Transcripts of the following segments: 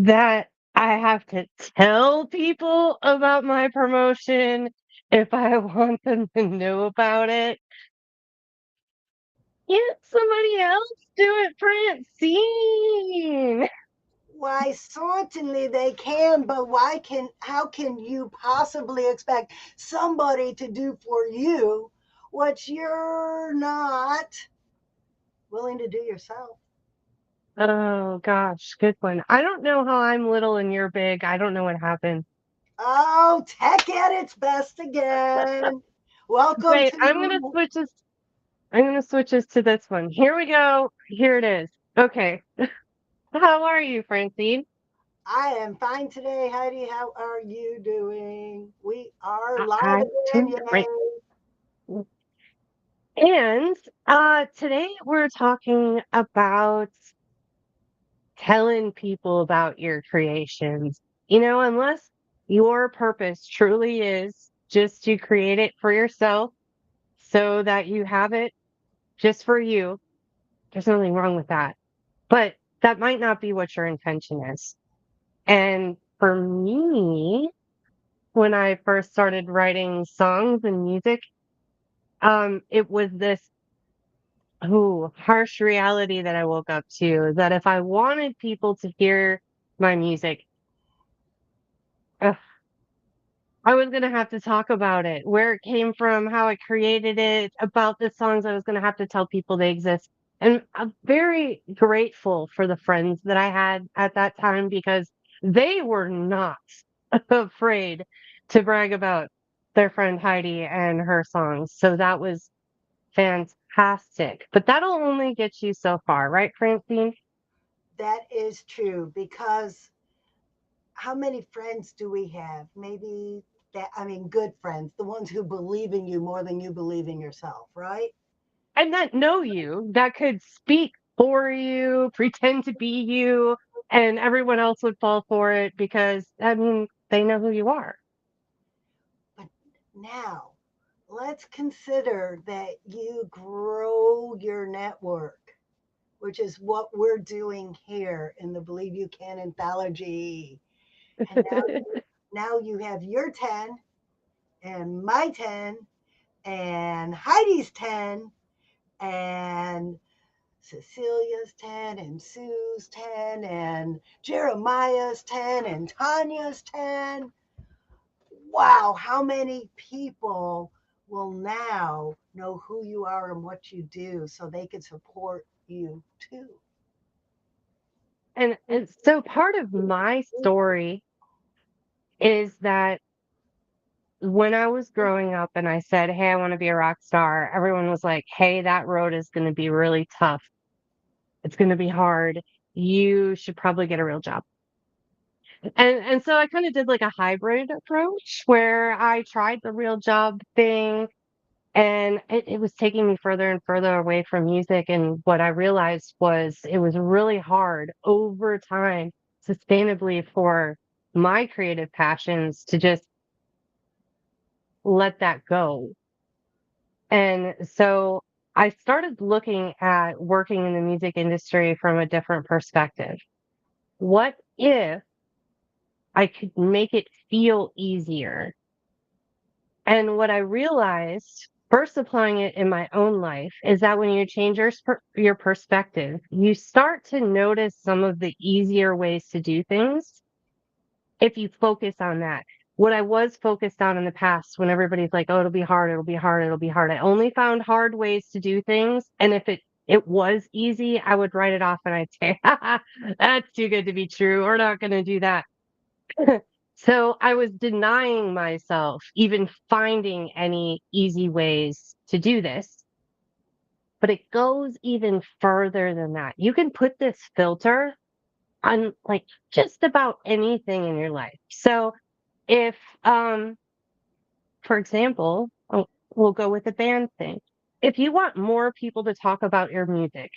that I have to tell people about my promotion if I want them to know about it. Can't somebody else do it, Francine? Why, certainly they can, but how can you possibly expect somebody to do for you what you're not willing to do yourself? Oh gosh, good one. I don't know how I'm little and you're big. I don't know what happened. Oh, tech at its best again. Welcome Wait, to. I'm gonna switch us to this one. Here we go. Here it is. Okay. How are you, Francine? I am fine today, Heidi. How are you doing? We are live I'm again. doing great. Yay. And today we're talking about telling people about your creations. Unless your purpose truly is just to create it for yourself so that you have it just for you, there's nothing wrong with that. But that might not be what your intention is. And for me, when I first started writing songs and music, it was this harsh reality that I woke up to is that if I wanted people to hear my music, ugh, I was going to have to talk about it, where it came from, how I created it, about the songs. I was going to have to tell people they exist. And I'm very grateful for the friends that I had at that time because they were not afraid to brag about their friend Heidi and her songs. So that was fantastic. But that'll only get you so far, right, Francine? That is true because how many friends do we have? Maybe good friends, the ones who believe in you more than you believe in yourself, right? And that know you, that could speak for you, pretend to be you, and everyone else would fall for it because, I mean, they know who you are. But now let's consider that you grow your network, which is what we're doing here in the Believe You Can anthology. And now you have your 10 and my 10 and Heidi's 10 and Cecilia's 10 and Sue's 10 and Jeremiah's 10 and Tanya's 10. Wow, how many people will now know who you are and what you do so they can support you too? And so part of my story is that when I was growing up and I said, "Hey, I want to be a rock star," everyone was like, "Hey, that road is going to be really tough. It's going to be hard. You should probably get a real job." And so I kind of did like a hybrid approach where I tried the real job thing and it was taking me further and further away from music. And what I realized was it was really hard over time, sustainably for my creative passions to just let that go. And so I started looking at working in the music industry from a different perspective. What if I could make it feel easier? And what I realized, first applying it in my own life, is that when you change your perspective, you start to notice some of the easier ways to do things if you focus on that. What I was focused on in the past, when everybody's like, "Oh, it'll be hard, it'll be hard, it'll be hard," I only found hard ways to do things, and if it was easy, I would write it off and I'd say, "That's too good to be true. We're not going to do that." So I was denying myself even finding any easy ways to do this. But it goes even further than that. You can put this filter on like just about anything in your life. So if, for example, we'll go with the band thing. If you want more people to talk about your music,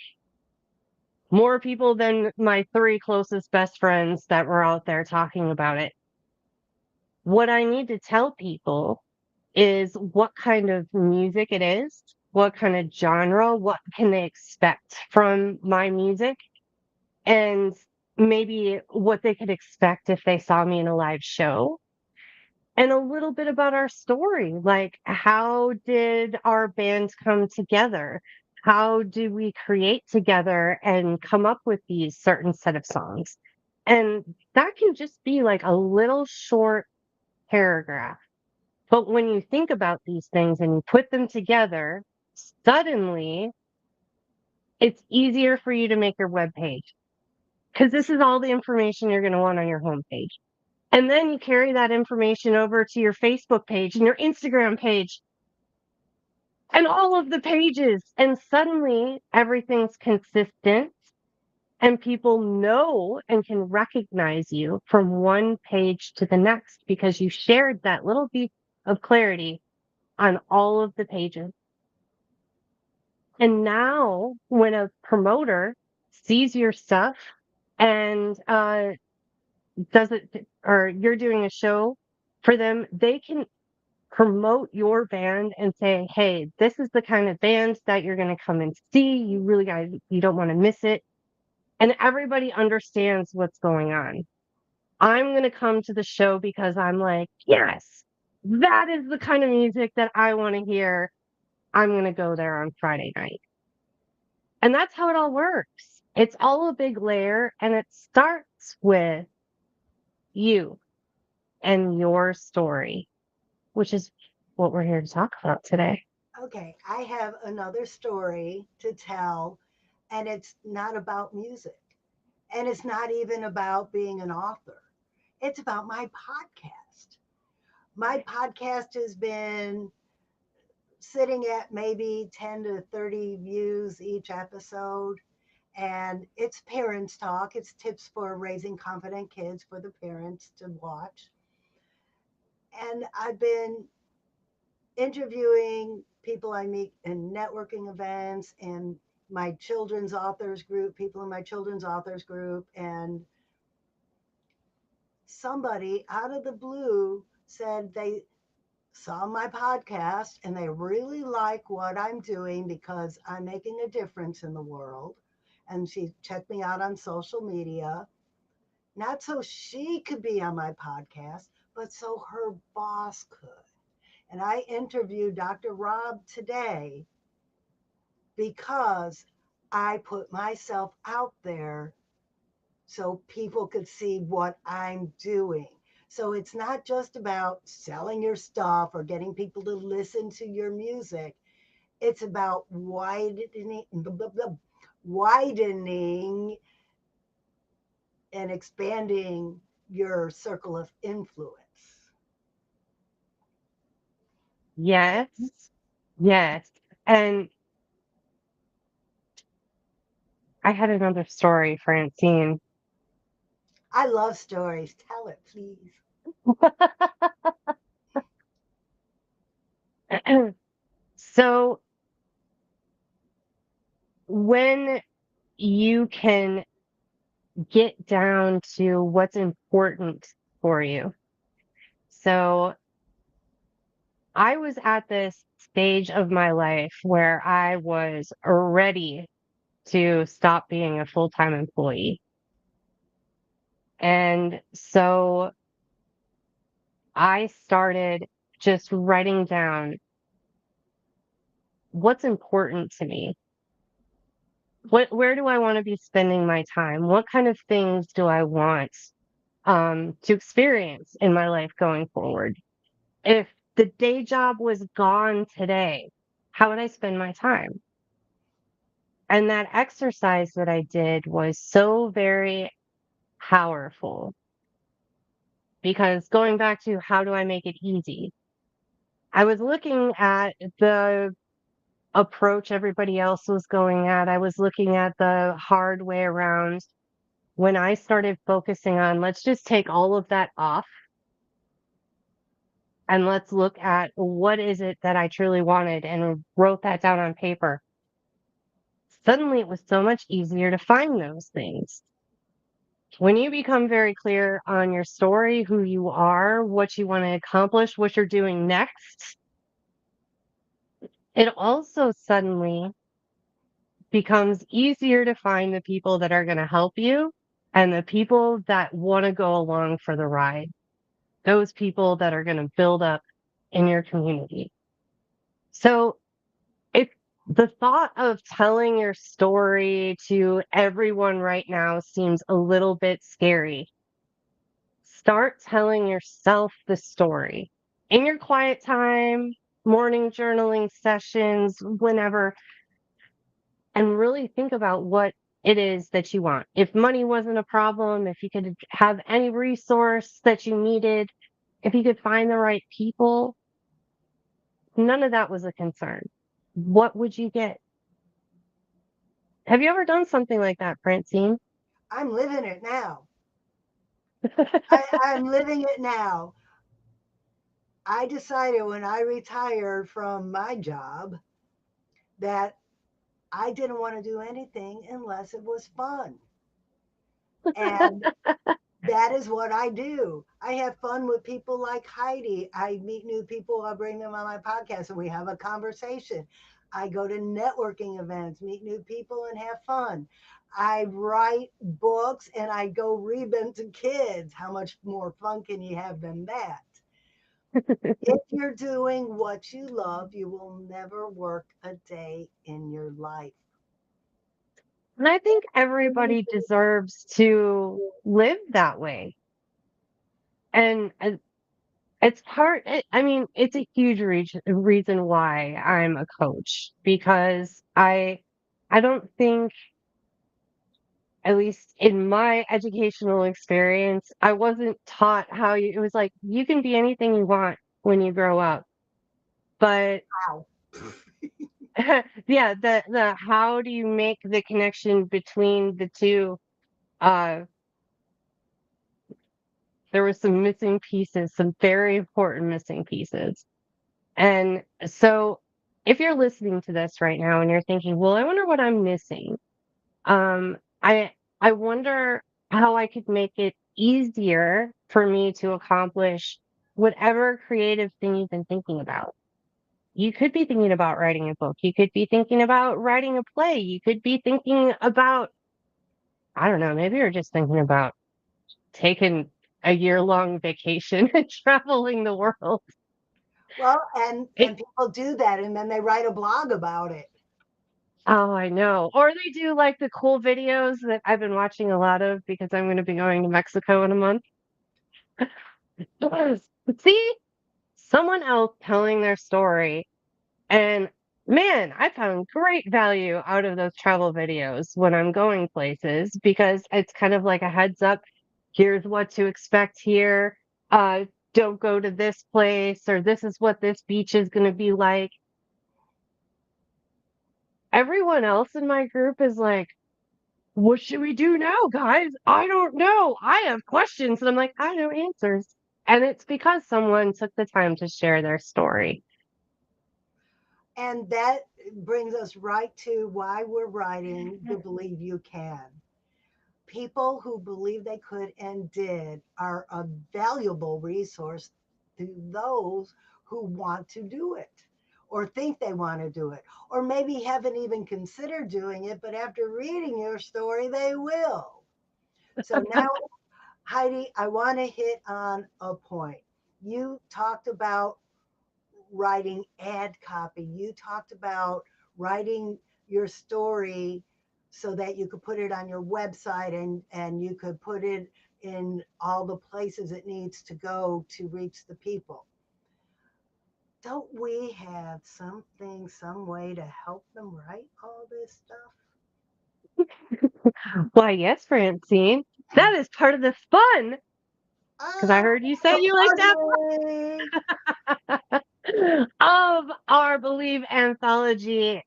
more people than my three closest best friends that were out there talking about it, what I need to tell people is what kind of music it is, what kind of genre, what can they expect from my music, and maybe what they could expect if they saw me in a live show, and a little bit about our story. Like, how did our band come together? How do we create together and come up with these certain set of songs? And that can just be like a little short paragraph. But when you think about these things and you put them together, suddenly it's easier for you to make your web page, because this is all the information you're going to want on your homepage. And then you carry that information over to your Facebook page and your Instagram page and all of the pages. And suddenly everything's consistent and people know and can recognize you from one page to the next because you shared that little bit of clarity on all of the pages. And now when a promoter sees your stuff and does it, or you're doing a show for them, they can promote your band and say, hey, this is the kind of band that you're going to come and see. You really guys, you don't want to miss it. And everybody understands what's going on. I'm going to come to the show because I'm like, yes, that is the kind of music that I want to hear. I'm going to go there on Friday night. And that's how it all works. It's all a big layer, and it starts with you and your story, which is what we're here to talk about today. Okay, I have another story to tell, and it's not about music, and it's not even about being an author. It's about my podcast. My podcast has been sitting at maybe 10 to 30 views each episode. And it's parents talk. It's tips for raising confident kids for the parents to watch. And I've been interviewing people I meet in networking events and my children's authors group, people in my children's authors group. And somebody out of the blue said they saw my podcast and they really like what I'm doing because I'm making a difference in the world. And she checked me out on social media, not so she could be on my podcast, but so her boss could. And I interviewed Dr. Rob today because I put myself out there so people could see what I'm doing. So it's not just about selling your stuff or getting people to listen to your music. It's about widening and expanding your circle of influence. Yes, yes. And I had another story, Francine. I love stories. Tell it, please. So when you can get down to what's important for you. So I was at this stage of my life where I was ready to stop being a full-time employee. And so I started just writing down what's important to me. Where do I want to be spending my time? What kind of things do I want to experience in my life going forward? If the day job was gone today, how would I spend my time? And that exercise that I did was so very powerful, because going back to how do I make it easy? I was looking at the approach everybody else was going at. I was looking at the hard way around. When I started focusing on, let's just take all of that off and let's look at what is it that I truly wanted, and wrote that down on paper. Suddenly it was so much easier to find those things. When you become very clear on your story, who you are, what you want to accomplish, what you're doing next, it also suddenly becomes easier to find the people that are going to help you and the people that want to go along for the ride, those people that are going to build up in your community. So if the thought of telling your story to everyone right now seems a little bit scary, start telling yourself the story in your quiet time, morning journaling sessions, whenever, and really think about what it is that you want. If money wasn't a problem, if you could have any resource that you needed, if you could find the right people, none of that was a concern. What would you get? Have you ever done something like that, Francine? I'm living it now. I'm living it now. I decided when I retired from my job that I didn't want to do anything unless it was fun. And that is what I do. I have fun with people like Heidi. I meet new people, I bring them on my podcast, and we have a conversation. I go to networking events, meet new people, and have fun. I write books and I go read them to kids. How much more fun can you have than that? If you're doing what you love, you will never work a day in your life. And I think everybody deserves to live that way. And it's I mean, it's a huge reason why I'm a coach because I don't think, at least in my educational experience, I wasn't taught it was like you can be anything you want when you grow up. But Wow. yeah, the how do you make the connection between the two? Uh, there were some missing pieces, some very important missing pieces. And so if you're listening to this right now and you're thinking, well, I wonder what I'm missing. Um, I I wonder how I could make it easier for me to accomplish whatever creative thing you've been thinking about. You could be thinking about writing a book. You could be thinking about writing a play. You could be thinking about, I don't know, maybe you're just thinking about taking a year-long vacation and traveling the world. Well, and people do that and then they write a blog about it. Oh, I know. Or they do like the cool videos that I've been watching a lot of because I'm going to be going to Mexico in a month. See someone else telling their story. And man, I found great value out of those travel videos when I'm going places because it's kind of like a heads up. Here's what to expect here. Uh, don't go to this place, or this is what this beach is going to be like. Everyone else in my group is like, what should we do now, guys? I don't know. I have questions. And I'm like, I know answers. And it's because someone took the time to share their story. And that brings us right to why we're writing the Believe You Can. People who believe they could and did are a valuable resource to those who want to do it or think they want to do it, or maybe haven't even considered doing it, but after reading your story, they will. So now, Heidi, I want to hit on a point. You talked about writing ad copy. You talked about writing your story so that you could put it on your website and you could put it in all the places it needs to go to reach the people. Don't we have something, some way to help them write all this stuff? Why, yes, Francine. That is part of the fun. Because I Ah, heard you say the you like to have party. of our Believe anthology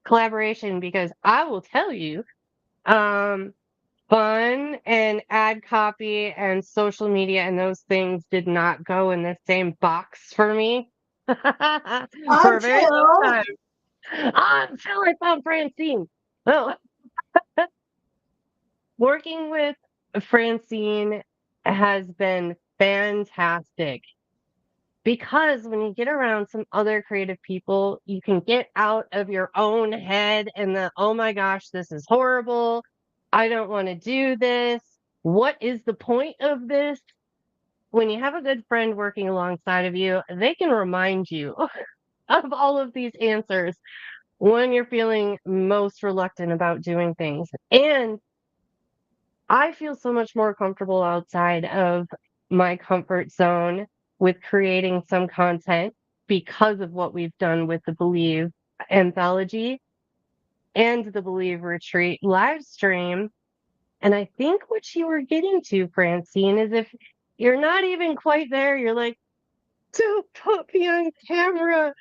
collaboration because I will tell you, um, fun and ad copy and social media and those things did not go in the same box for me for a very long Until time until I found Francine. Well, working with Francine has been fantastic because when you get around some other creative people, you can get out of your own head and the, oh my gosh, this is horrible. I don't want to do this. What is the point of this? When you have a good friend working alongside of you, they can remind you of all of these answers when you're feeling most reluctant about doing things. And I feel so much more comfortable outside of my comfort zone with creating some content because of what we've done with the Believe anthology and the Believe Retreat live stream. And I think what you were getting to, Francine, is if you're not even quite there, you're like, don't put me on camera.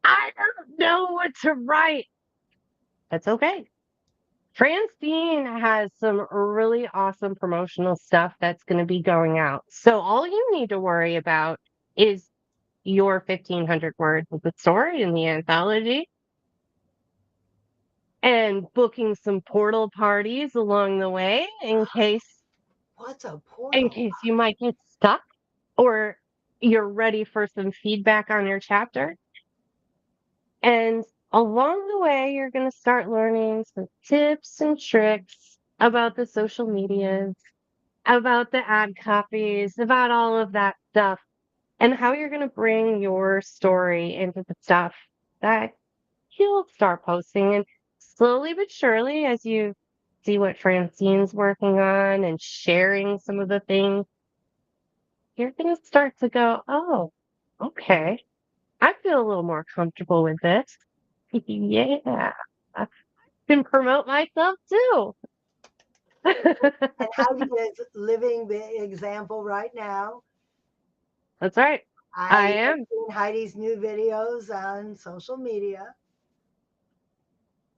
I don't know what to write. That's okay. Francine has some really awesome promotional stuff that's going to be going out. So all you need to worry about is your 1,500 words of the story in the anthology and booking some portal parties along the way What's a in portal? case you might get stuck or you're ready for some feedback on your chapter. And along the way, you're going to start learning some tips and tricks about the social medias, about the ad copies, about all of that stuff, and how you're going to bring your story into the stuff that you'll start posting. And slowly but surely, as you see what Francine's working on and sharing some of the things, you're going to start to go, oh, okay, I feel a little more comfortable with this. Yeah, I can promote myself too. And Heidi is living the example right now. That's right. I I have am. seen Heidi's new videos on social media.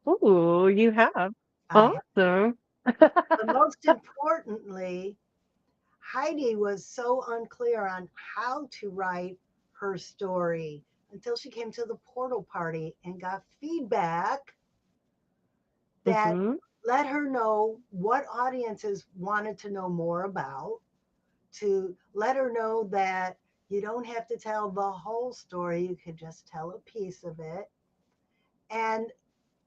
Ooh, you have. I have. Awesome. But most importantly, Heidi was so unclear on how to write her story until she came to the portal party and got feedback that Hmm. let her know what audiences wanted to know more about, to let her know that you don't have to tell the whole story, you could just tell a piece of it. And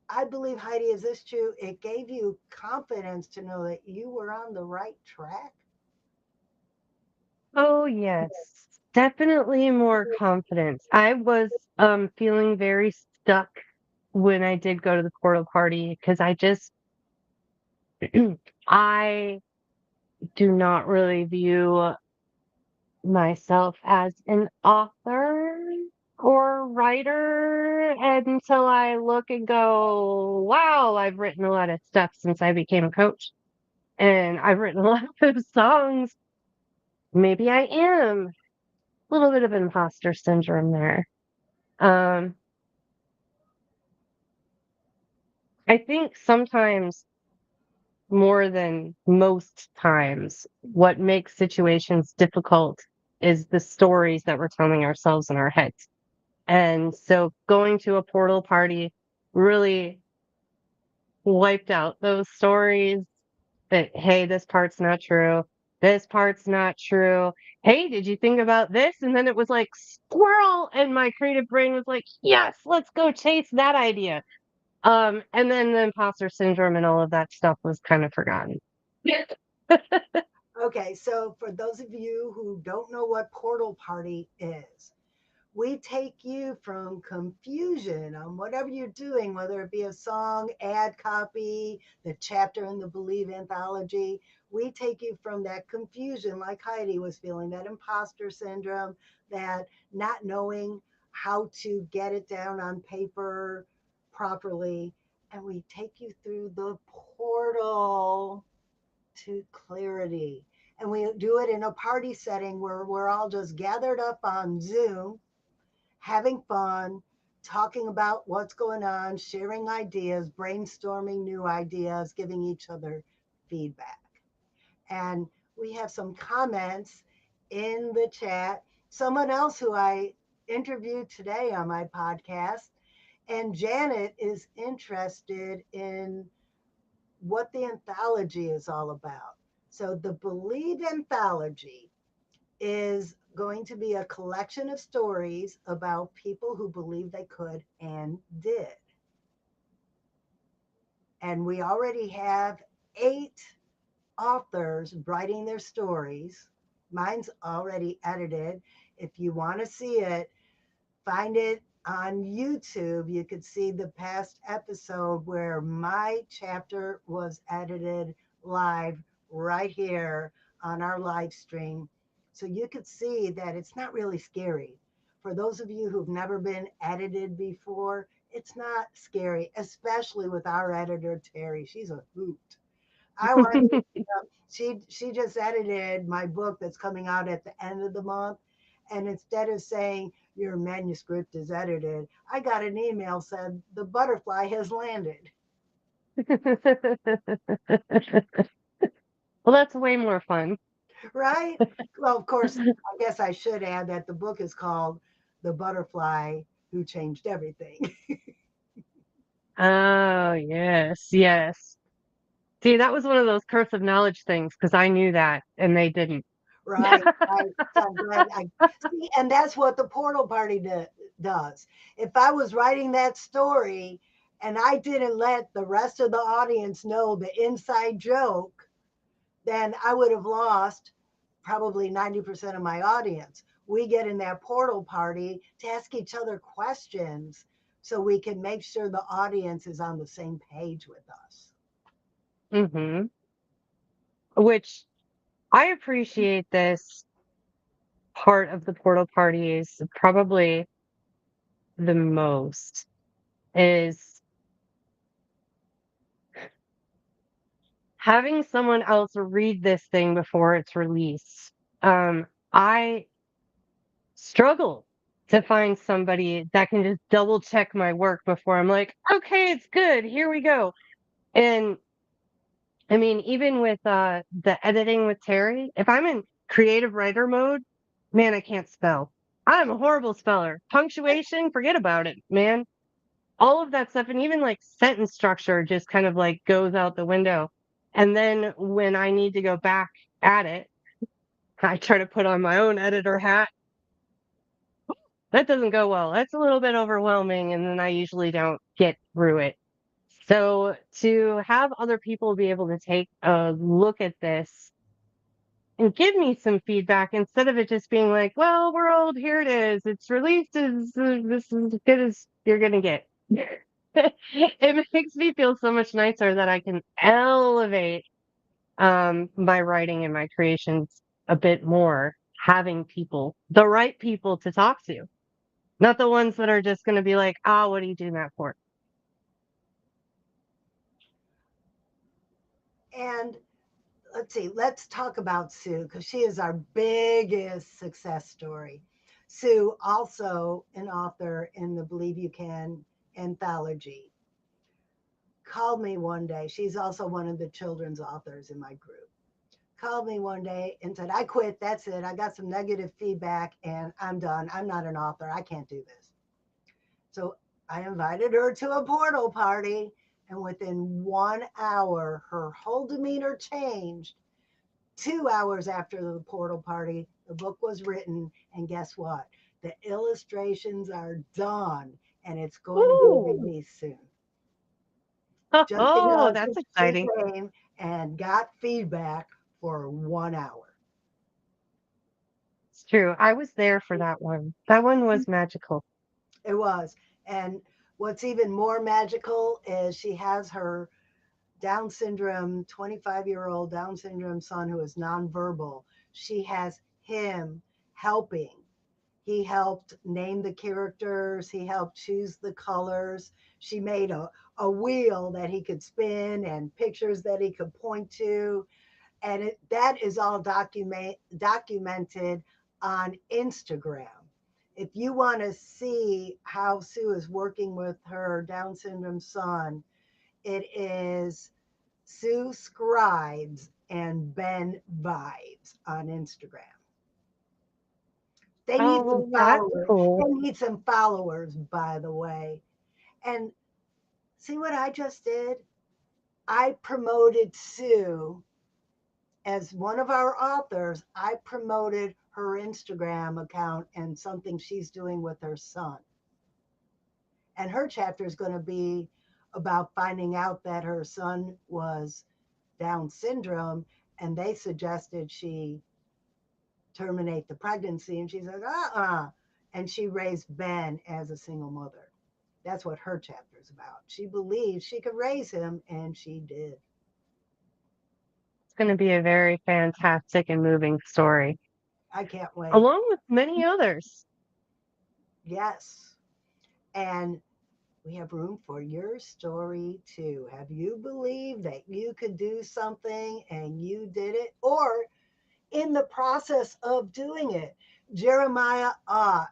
I believe, Heidi, is this true? It gave you confidence to know that you were on the right track. Oh, yes. Definitely more confidence. I was feeling very stuck when I did go to the portal party because I just I do not really view myself as an author or writer until I look and go, wow, I've written a lot of stuff since I became a coach. And I've written a lot of songs. Maybe I am a little bit of imposter syndrome there. Um, I think sometimes more than most times, what makes situations difficult is the stories that we're telling ourselves in our heads. And so going to a portal party really wiped out those stories that, hey, this part's not true. This part's not true. Hey, did you think about this? And then it was like squirrel. And my creative brain was like, yes, let's go chase that idea. And then the imposter syndrome and all of that stuff was kind of forgotten. Okay, so for those of you who don't know what portal party is, we take you from confusion on whatever you're doing, whether it be a song, ad copy, the chapter in the Believe anthology. We take you from that confusion, like Heidi was feeling, that imposter syndrome, that not knowing how to get it down on paper properly. And we take you through the portal to clarity. And we do it in a party setting where we're all just gathered up on Zoom having fun, talking about what's going on, sharing ideas, brainstorming new ideas, giving each other feedback. And we have some comments in the chat. Someone else who I interviewed today on my podcast, and Janet is interested in what the anthology is all about. So, the Believe anthology is going to be a collection of stories about people who believed they could and did. And we already have 8 authors writing their stories. Mine's already edited. If you want to see it, find it on YouTube. You could see the past episode where my chapter was edited live right here on our live stream. So you could see that it's not really scary. For those of you who've never been edited before, it's not scary, especially with our editor, Terry. She's a hoot. I want you to know, she just edited my book that's coming out at the end of the month. And instead of saying your manuscript is edited, I got an email said the butterfly has landed. Well, that's way more fun. Right? Well, of course, I guess I should add that the book is called The Butterfly Who Changed Everything. Oh, yes, yes. See, that was one of those curse of knowledge things because I knew that and they didn't. Right, right. So I'm glad I see, and that's what the portal party does. If I was writing that story and I didn't let the rest of the audience know the inside joke, then I would have lost probably 90% of my audience. We get in that portal party to ask each other questions so we can make sure the audience is on the same page with us. Hmm. Which I appreciate this part of the portal parties probably the most is having someone else read this thing before it's released. I struggle to find somebody that can just double check my work before I'm like, okay, it's good. Here we go. And I mean, even with the editing with Terry, if I'm in creative writer mode, man, I can't spell. I'm a horrible speller. Punctuation, forget about it, man. All of that stuff, and even like sentence structure just kind of like goes out the window. And then when I need to go back at it, I try to put on my own editor hat. That doesn't go well. That's a little bit overwhelming, and then I usually don't get through it. So to have other people be able to take a look at this and give me some feedback instead of it just being like, well, we're old, here it is. It's released as this is as good as you're gonna get. It makes me feel so much nicer that I can elevate my writing and my creations a bit more, having people, the right people to talk to, not the ones that are just gonna be like, ah, what are you doing that for? And let's see, let's talk about Sue because she is our biggest success story. Sue, also an author in the Believe You Can anthology, called me one day. She's also one of the children's authors in my group. Called me one day and said, I quit. That's it. I got some negative feedback and I'm done. I'm not an author. I can't do this. So I invited her to a portal party. And within 1 hour, her whole demeanor changed. 2 hours after the portal party, the book was written. And guess what? The illustrations are done and it's going to be Ooh, released soon. Just oh, because that's she exciting. came and got feedback for 1 hour. It's true. I was there for that one. That one was magical. It was. And what's even more magical is she has her Down syndrome, 25-year-old Down syndrome son who is nonverbal. She has him helping. He helped name the characters, he helped choose the colors. She made a wheel that he could spin and pictures that he could point to. And that is all documented on Instagram. If you want to see how Sue is working with her Down syndrome son, it is Sue Scribes and Ben Vibes on Instagram. They need some Oh, that's followers. cool. They need some followers, by the way. And see what I just did? I promoted Sue as one of our authors. I promoted her Instagram account and something she's doing with her son. And her chapter is going to be about finding out that her son was Down syndrome, and they suggested she terminate the pregnancy. And she said, and she raised Ben as a single mother. That's what her chapter is about. She believed she could raise him, and she did. It's going to be a very fantastic and moving story, I can't wait. along with many others. Yes. And we have room for your story too. Have you believed that you could do something and you did it? Or in the process of doing it, Jeremiah Ott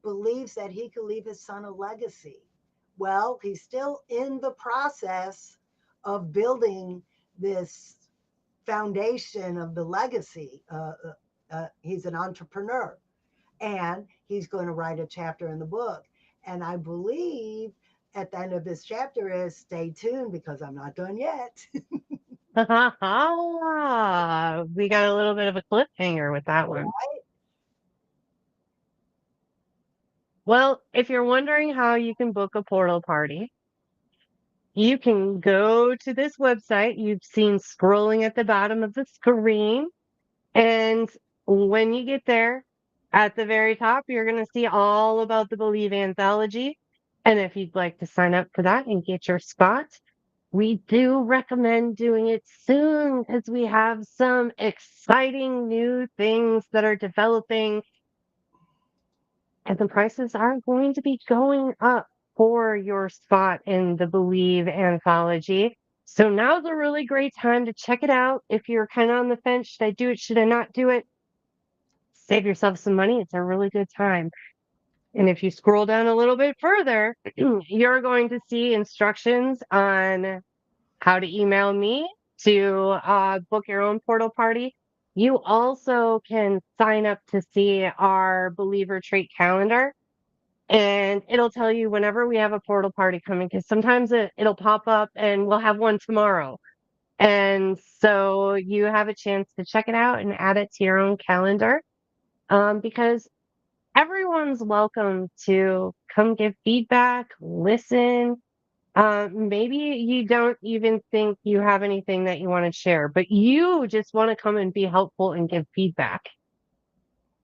believes that he could leave his son a legacy. Well, he's still in the process of building this foundation of the legacy. He's an entrepreneur, and he's going to write a chapter in the book. And I believe at the end of this chapter is stay tuned because I'm not done yet. We got a little bit of a cliffhanger with that one. Well, if you're wondering how you can book a portal party, you can go to this website you've seen scrolling at the bottom of the screen. And when you get there, at the very top, you're going to see all about the Believe anthology. And if you'd like to sign up for that and get your spot, we do recommend doing it soon because we have some exciting new things that are developing, and the prices are going to be going up for your spot in the Believe anthology. So now's a really great time to check it out. If you're kind of on the fence, should I do it? Should I not do it? Save yourself some money. It's a really good time. And if you scroll down a little bit further, you're going to see instructions on how to email me to book your own portal party. You also can sign up to see our Believe Retreat calendar, and it'll tell you whenever we have a portal party coming, because sometimes it'll pop up and we'll have one tomorrow. And so you have a chance to check it out and add it to your own calendar, because everyone's welcome to come give feedback, listen. Maybe you don't even think you have anything that you want to share, but you just want to come and be helpful and give feedback.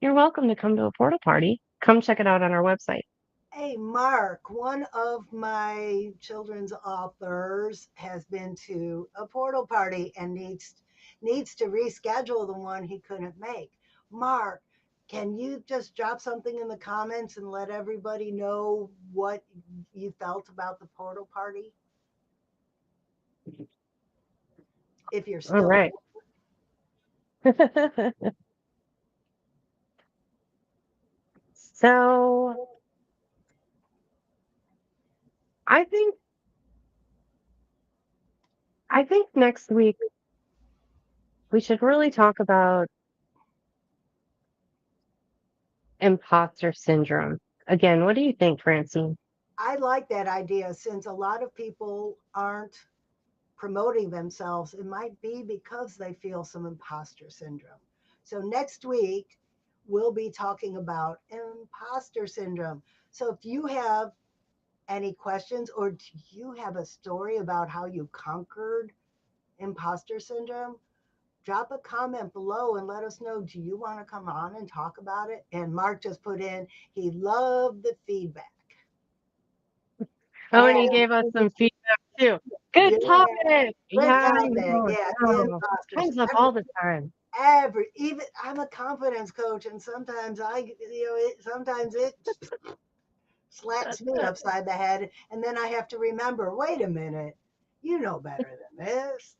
You're welcome to come to a portal party. Come check it out on our website. Hey, Mark, one of my children's authors has been to a portal party and needs to reschedule the one he couldn't make. Mark, can you just drop something in the comments and let everybody know what you felt about the portal party? If you're All still right. So I think I think next week we should really talk about imposter syndrome. Again, what do you think, Francine? I like that idea since a lot of people aren't promoting themselves, it might be because they feel some imposter syndrome. So next week, we'll be talking about imposter syndrome. So if you have any questions or do you have a story about how you conquered imposter syndrome, drop a comment below and let us know. Do you want to come on and talk about it? And Mark just put in, he loved the feedback. Oh, and he And gave us some feedback too. Good yeah, topic. good Yeah, comment. Yeah, no, imposter comes up syndrome. all the time. Even I'm a confidence coach, and sometimes sometimes it slaps me upside the head, and then I have to remember, wait a minute, you know better than this.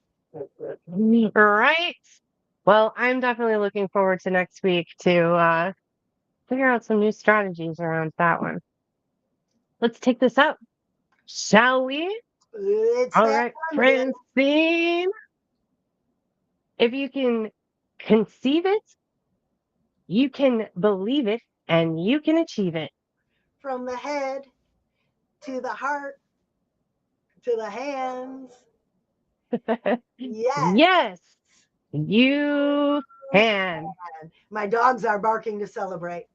Right. Well, I'm definitely looking forward to next week to figure out some new strategies around that one. Let's take this up, shall we? It's All that right, time again. Francine. If you can conceive it, you can believe it, and you can achieve it. From the head to the heart to the hands. Yes. Yes, you can. My dogs are barking to celebrate.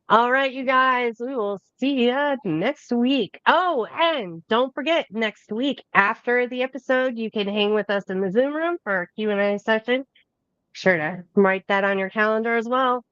All right, you guys, we will see you next week. Oh, and don't forget, next week after the episode, you can hang with us in the Zoom room for a Q&A session. Sure to write that on your calendar as well.